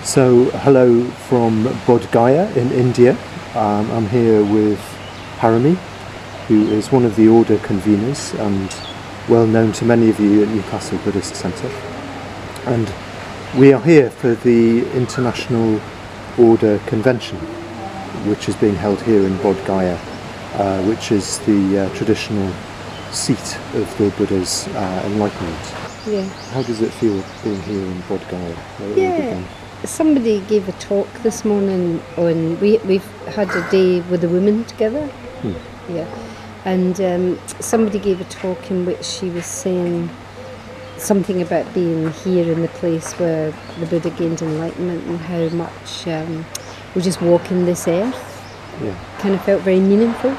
So, hello from Bodhgaya in India. I'm here with Parami, who is one of the order conveners and well known to many of you at Newcastle Buddhist Centre. And we are here for the International Order Convention, which is being held here in Bodhgaya, which is the traditional seat of the Buddha's enlightenment. Yeah. How does it feel being here in Bodhgaya? Yeah. Somebody gave a talk this morning on, we've had a day with the women together. Yeah. And somebody gave a talk in which she was saying something about being here in the place where the Buddha gained enlightenment and how much we're just walking this earth. Yeah. Kind of felt very meaningful.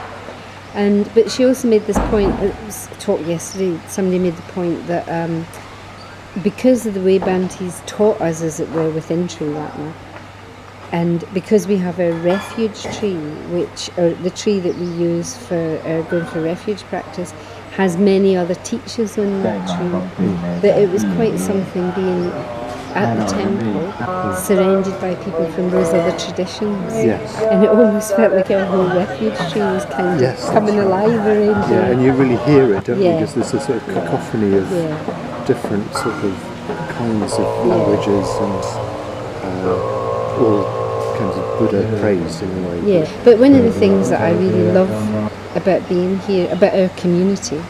But she also made this point, it was a talk yesterday, somebody made the point that because of the way Bhante's taught us, as it were, within True Ratna, and because we have a refuge tree, which, or the tree that we use for going for refuge practice, has many other teachers on that tree, that it was quite something being at the temple, surrounded by people from those other traditions. Yes. And it almost felt like our whole refuge tree was kind of coming alive around you. Yeah, and you really hear it, don't you? Yeah. Because there's a sort of cacophony of different sort of kinds of languages and all kinds of Buddha praise in a way. Yeah, but one of the things that I really love about being here, about our community,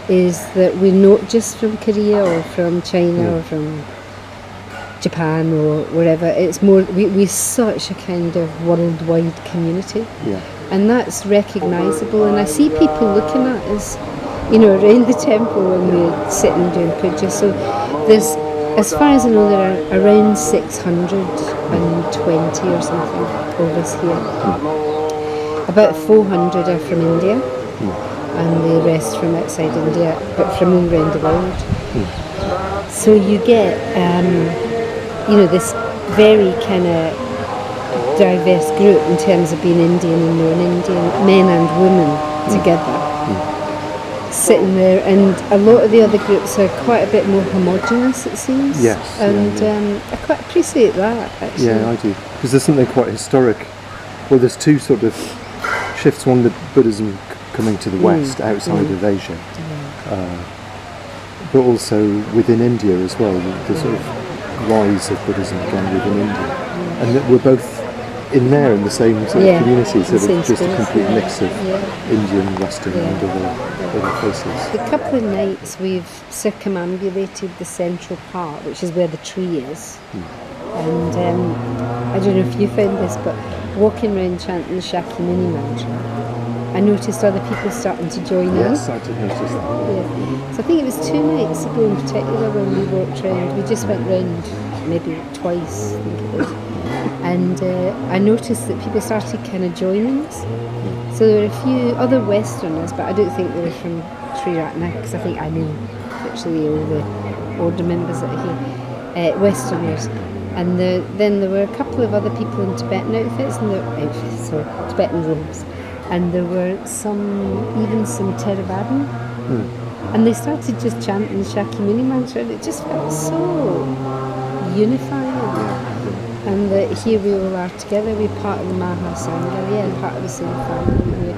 is that we're not just from Korea or from China or from Japan or wherever. It's more, we're such a kind of worldwide community. Yeah. And that's recognisable, and I see people looking at us, around the temple when we're sitting doing puja. So there's, as far as I know, there are around 620 or something of us here. About 400 are from India, and the rest from outside India, but from all around the world. So you get, this very kind of diverse group in terms of being Indian and non-Indian, men and women together. Sitting there, and a lot of the other groups are quite a bit more homogenous, it seems. Yes. And I quite appreciate that, actually. Yeah, I do. Because there's something quite historic. Well, there's two sort of shifts. One, the Buddhism coming to the West, outside of Asia. But also within India as well, the sort of rise of Buddhism again within India. And that we're both in there in the same sort of community, so it's just a complete mix of Indian, Western and other places. A couple of nights we've circumambulated the central part, which is where the tree is. And I don't know if you found this, but walking around chanting the Shakyamuni mantra, I noticed other people starting to join in. Yes, I did notice that. Yeah. So I think it was 2 nights ago in particular when we walked round. We just went round maybe twice, I think it was. And I noticed that people started kind of joining us. So there were a few other Westerners, but I don't think they were from Sri Ratna, because I think I knew virtually all the order members that are here, Westerners. And then there were a couple of other people in Tibetan outfits, Tibetan robes. And there were even some Theravadan. And they started just chanting the Shakyamuni mantra, and it just felt so unifying. And that here we all are together, we're part of the Mahasangha, part of the same family.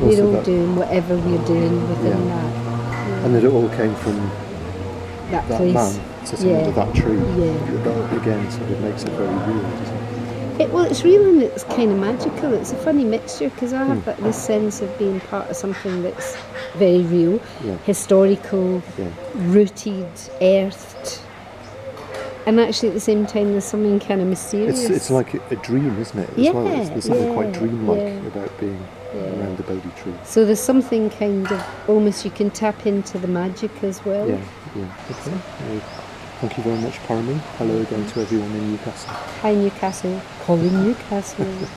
We're all doing whatever we're doing within that. Yeah. And that it all came from that place. Man sitting under that tree. Yeah. That again sort of makes it very real, doesn't it? Well, it's real and it's kind of magical. It's a funny mixture, because I have this sense of being part of something that's very real, historical, rooted, earthed. And actually at the same time there's something kind of mysterious. It's like a dream, isn't it, as well? There's something quite dreamlike about being around the Bodhi tree. So there's something kind of, almost you can tap into the magic as well. Yeah. Okay. Thank you very much, Parami. Hello again to everyone in Newcastle. Hi Newcastle. Calling Newcastle.